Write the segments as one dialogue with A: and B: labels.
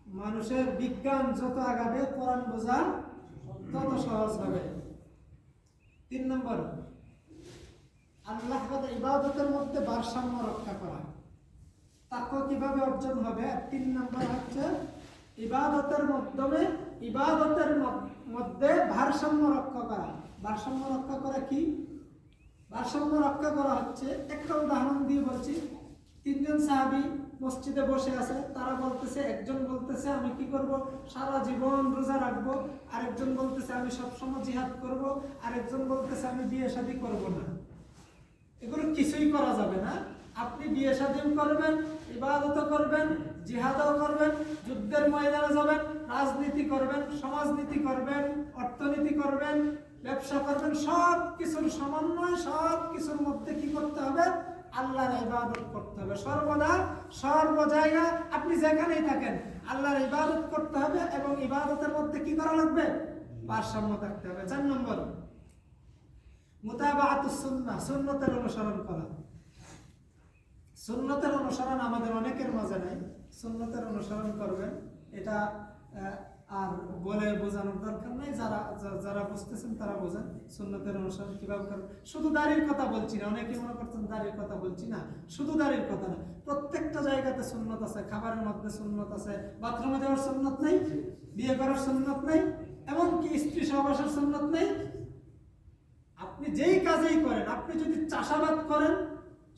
A: মানুষের বিজ্ঞান যত আগাবে কোরআন বোঝা তত সহজ হবে। 3 নম্বর, আল্লাহ ইবাদতের মধ্যে ভারসাম্য রক্ষা করা। তাকওয়া কিভাবে অর্জন হবে? 3 নম্বর হচ্ছে ইবাদতের মধ্যে ভারসাম্য রক্ষা করা। ভারসাম্য রক্ষা করা কি? ভারসাম্য রক্ষা করা হচ্ছে, একটা উদাহরণ দিয়ে বলছি। 3 জন সাহাবী মসজিদে বসে আছে, তারা বলতেছে, একজন বলতেছে আমি কি করব, সারা জীবন রোজা রাখবো, আরেকজন বলতেছে আমি সবসময় জিহাদ করব, আরেকজন বলতেছে আমি বিয়ে শাদী করব না। এগুলো কিছুই করা যাবে না। আপনি বিয়ে শাদীও করবেন, ইবাদতও করবেন, জিহাদও করবেন, যুদ্ধের ময়দানে যাবেন, রাজনীতি করবেন, সমাজনীতি করবেন, অর্থনীতি করবেন, ব্যবসা করবেন, সব কিছুর সমন্বয়, সব কিছুর মধ্যে কি করতে হবে? আল্লাহর ইবাদত করতে হবে। সর্বদা সর্ব জায়গা আপনি যেখানেই থাকেন আল্লাহর ইবাদত করতে হবে, এবং ইবাদতের মধ্যে কি করা লাগবে? ভারসাম্য থাকতে হবে। 4 নম্বর, মুতাবাআতুস সুন্নাহ, সুন্নতের অনুসরণ করা। সুন্নতের অনুসরণ আমাদের অনেকের মাঝে নাই। সুন্নতের অনুসরণ করবেন, এটা আর বলে বোঝানোর দরকার নাই। যারা বুঝতেছেন তারা বোঝেন সুন্নতের অনুসরণ কিভাবে করবেন। শুধু দাড়ির কথা বলছি না, অনেকে মনে করছেন দাড়ির কথা বলছি না, শুধু দাড়ির কথা না, প্রত্যেকটা জায়গাতে সুন্নত আছে। খাবারের মধ্যে সুন্নত আছে, বাথরুমে যাওয়ার সুন্নত নেই, বিয়ে করার সুন্নত নেই, এমনকি স্ত্রী সহবাসের সুন্নত নেই। আপনি যেই কাজেই করেন, আপনি যদি চাষাবাদ করেন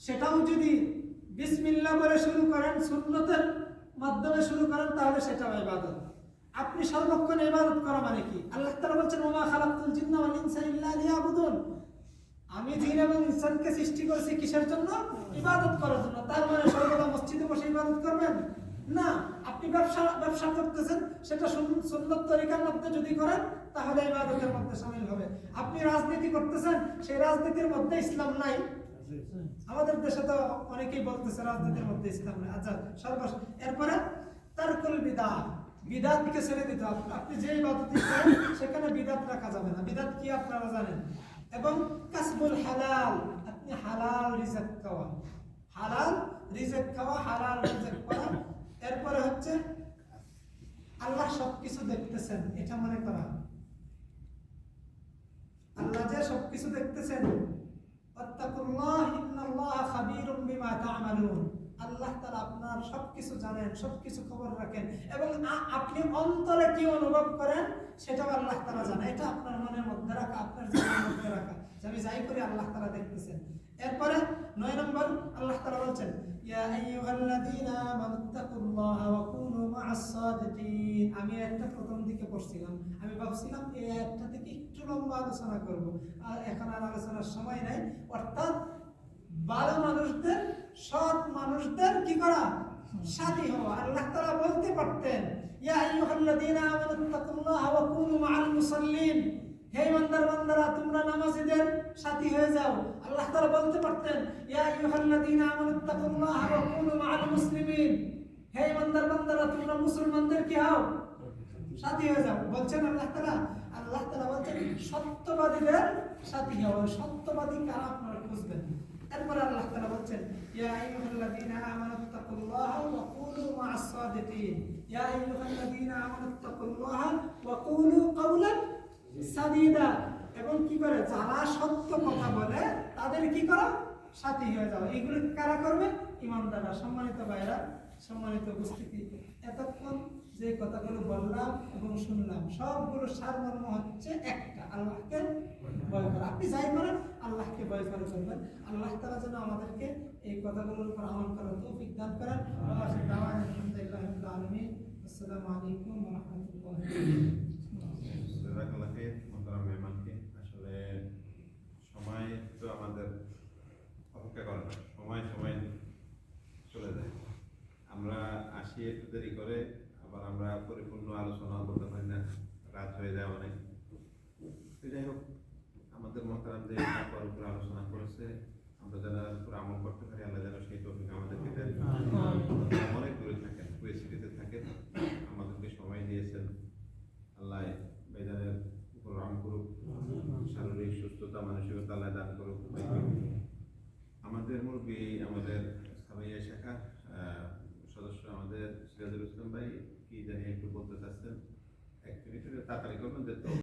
A: সেটাও যদি বিসমিল্লাহ বলে শুরু করেন, সুন্নতের মাধ্যমে শুরু করেন, তাহলে সেটাও ইবাদত। আপনি সর্বক্ষণ ইবাদত করা মানে কি? আল্লাহ তাআলা বলেছেন ওমা খালাকতুল জিন্না ওয়াল ইনসা ইল্লা লিয়াবুদুন। আমি জিন এবং ইনসানকে সৃষ্টি করেছি কিসের জন্য? ইবাদত করার জন্য। তার মানে সর্বদা মসজিদে বসে ইবাদত করবেন না। আপনি ব্যবসা করতেছেন, সেটা সুন্নত তরিকার মধ্যে যদি করেন তাহলে ইবাদতের মধ্যে শামিল হবে। আপনি রাজনীতি করতেছেন, সেই রাজনীতির মধ্যে ইসলাম নাই। আমাদের দেশে তো অনেকেই বলতেছে রাজনীতির মধ্যে ইসলাম নেই। আচ্ছা, সর্বশেষ এরপরে তারকুল বিদআত, বিদআতকে ছেড়ে দিতে হবে। আপনি যে ইবাদত করেন সেখানে বিদআত রাখা যাবে না। বিদআত কি আপনারা জানেন? এবং কাসবুল হালাল, আপনি হালাল রিজিক খাওয়া, হালাল রিজিক খাওয়া, হালাল রিজিক করা। এরপরে হচ্ছে আল্লাহ সবকিছু দেখতেছেন, এটা মনে করা। আল্লাহ যে সবকিছু দেখতেছেন, আত্তাকুল্লাহ ইন্নাল্লাহা খাবীরুম বিমা তা'মালুন। আল্লাহ তাআলা আপনার সবকিছু জানেন, সবকিছু খবর রাখেন, এবং আপনি অন্তরে কি অনুভব করেন সেটাও আল্লাহ তাআলা জানেন। এটা আপনার মনের মধ্যে রাখা, আপনার জীবনের মধ্যে রাখা, যে আমি যাই করি আল্লাহ তাআলা দেখতেছেন। এরপরে 9 নম্বর, আল্লাহ তাআলা বলেন ইয়া আইয়ুহাল্লাযীনা আমানুত্তাকুল্লাহা ওয়া কুনু মা'আস সাদিকিন। আমি একটা প্রথম দিকে পড়ছিলাম, আমি ভাবছিলাম এই আয়াতটা থেকে একটু লম্বা আলোচনা করব, আর এখন আর আলোচনার সময় নাই। অর্থাৎ ভালো মানুষদের, সৎ মানুষদের কি করা? সাথী হওয়া। আল্লাহ তাআলা বলতে পারতেন ইয়া আইয়ুহাল্লাযীনা আমানুত্তাকুল্লাহা ওয়া কুনু মা'আল মুসাল্লিন, হে ইমানদার বান্দারা তোমরা নামাজীদের সাথী হয়ে যাও। আল্লাহ তাআলা বলতে পারতেন ইয়া আইয়ুহাল্লাযীনা আমানুত্তাকুল্লাহা ওয়া কুনু মা'আল মুসলিমিন, হে ইমানদার বান্দারা তোমরা মুসলমানদের কি হও? সাথী হয়ে যাও। বলছেন আল্লাহ তাআলা। আল্লাহ তাআলা বলছেন সত্যবাদীদের সাথী হও। সত্যবাদী কারা আপনারা খুঁজবেন। এরপরে আল্লাহ তাআলা বলছেন ইয়া আইয়ুহাল্লাযীনা আমানুত্তাকুল্লাহা ওয়া কুনু মা'আস সাদিকিন, ইয়া আইয়ুহাল্লাযীনা আমানুত্তাকুল্লাহা ওয়া কুনু কাওলান সাদীদা। এবং কি করে? যারা সত্য কথা বলে তাদের কি করা? সাথী হয়ে যাও। এগুলো কারা করবে? ঈমানদাররা। সম্মানিত ভাইরা, সম্মানিত উপস্থিতি, এতক্ষণ যে কথাগুলো বললাম এবং শুনলাম সবগুলো সারমর্ম হচ্ছে একটা, আল্লাহকে ভয় করা। আপনি যাই করেন আল্লাহকে ভয় করে করবেন। আল্লাহ তাআলা যেন আমাদেরকে এই কথাগুলোর উপর আমল করার তৌফিক দান করেন। আসসালামু আলাইকুম ওয়া রাহমাতুল্লাহি ওয়া
B: বারাকাতুহু। আসলে সময় তো আমাদের অপেক্ষা করে না, সময় চলে যায়। আমরা আসি একটু দেরি করে, আবার আমরা পরিপূর্ণ আলোচনা করতে পারি না, রাত হয়ে যায় অনেক। যাই হোক, আমাদের মহতারাম যে তাকওয়ার উপর আলোচনা করেছে, আমরা যেন পুরো আমল করতে পারি, আল্লাহ যেন সেই তৌফিক আমাদেরকে দেন। অনেক দূরে থাকেন, পরিস্থিতিতে থাকেন, আমাদেরকে সময় দিয়েছেন। আল্লাহ বেজানের উপর রহম করুক, শারীরিক সুস্থতা, মানসিকতা আল্লাহ দান করুক। আমাদের মুরব্বী, আমাদের সামিয়া শাখার সদস্য, আমাদের সিরাজুল ইসলাম ভাই কি জানি একটু বলতে চাচ্ছেন, এক মিনিট তাড়াতাড়ি করবেন যে তো